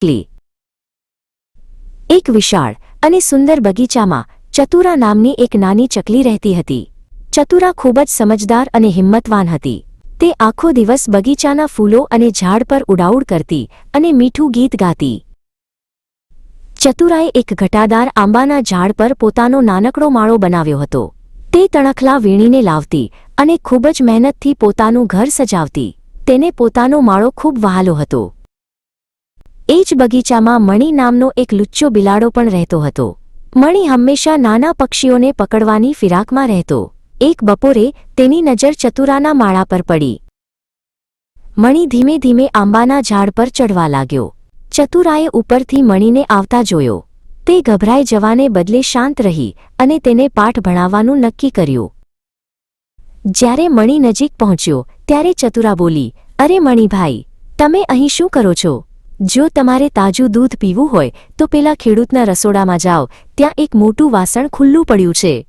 ક્લી એક વિશાળ અને સુંદર બગીચામાં ચતુરા નામની એક નાની ચકલી રહેતી હતી. ચતુરા ખૂબ જ સમજદાર અને હિંમતવાન હતી. તે આખો દિવસ બગીચાના ફૂલો અને ઝાડ પર ઉડાઉડ કરતી અને મીઠું ગીત ગાતી. ચતુરાએ એક ઘટાદાર આંબાના ઝાડ પર પોતાનો નાનકડો માળો બનાવ્યો હતો. તે તણખલા વીણીને લાવતી અને ખૂબ જ મહેનતથી પોતાનું ઘર સજાવતી. તેને પોતાનો માળો ખૂબ વહાલો હતો. એ જ બગીચામાં મણી નામનો એક લુચ્ચો બિલાડો પણ રહેતો હતો. મણી હંમેશા નાના પક્ષીઓને પકડવાની ફિરાકમાં રહેતો. એક બપોરે તેની નજર ચતુરાના માળા પર પડી. મણી ધીમે ધીમે આંબાના ઝાડ પર ચડવા લાગ્યો. ચતુરાએ ઉપરથી મણીને આવતા જોયો. તે ગભરાઈ જવાને બદલે શાંત રહી અને તેને પાઠ ભણાવવાનું નક્કી કર્યું. જ્યારે મણી નજીક પહોંચ્યો ત્યારે ચતુરા બોલી, "અરે મણીભાઈ, તમે અહીં શું કરો છો? જો તમારે તાજું દૂધ પીવું હોય તો પેલા ખેડૂતના રસોડામાં જાઓ, ત્યાં એક મોટું વાસણ ખુલ્લું પડ્યું છે."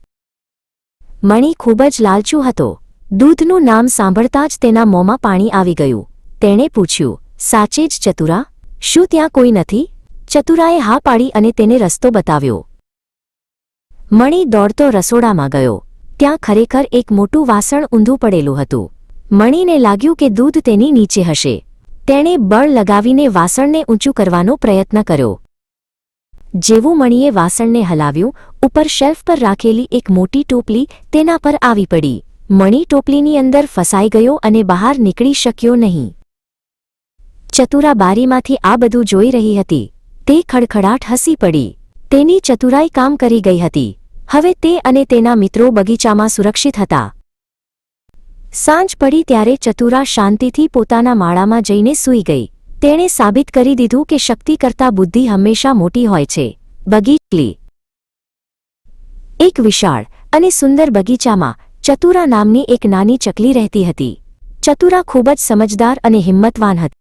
મણી ખૂબ જ લાલચુ હતો. દૂધનું નામ સાંભળતા જ તેના મોંમાં પાણી આવી ગયું. તેણે પૂછ્યું, "સાચે જ ચતુરા? શું ત્યાં કોઈ નથી?" ચતુરાએ હા પાડી અને તેને રસ્તો બતાવ્યો. મણી દોડતો રસોડામાં ગયો. ત્યાં ખરેખર એક મોટું વાસણ ઊંધું પડેલું હતું. મણીને લાગ્યું કે દૂધ તેની નીચે હશે. તેણે બળ લગાવીને વાસણને ઊંચું કરવાનો પ્રયત્ન કર્યો. જેવું મણીએ વાસણને હલાવ્યું, ઉપર શેલ્ફ પર રાખેલી એક મોટી ટોપલી તેના પર આવી પડી. મણી ટોપલીની અંદર ફસાઈ ગયો અને બહાર નીકળી શક્યો નહીં. ચતુરા બારીમાંથી આ બધું જોઈ રહી હતી. તે ખડખડાટ હસી પડી. તેની ચતુરાઈ કામ કરી ગઈ હતી. હવે તે અને તેના મિત્રો બગીચામાં સુરક્ષિત હતા. સાંજ પડી ત્યારે ચતુરા શાંતિથી પોતાના માળામાં જઈને સૂઈ ગઈ. તેણે સાબિત કરી દીધું કે શક્તિ કરતાં બુદ્ધિ હંમેશા મોટી હોય છે. બગીચલી એક વિશાળ અને સુંદર બગીચામાં ચતુરા નામની એક નાની ચકલી રહેતી હતી. ચતુરા ખૂબ જ સમજદાર અને હિંમતવાન હતી.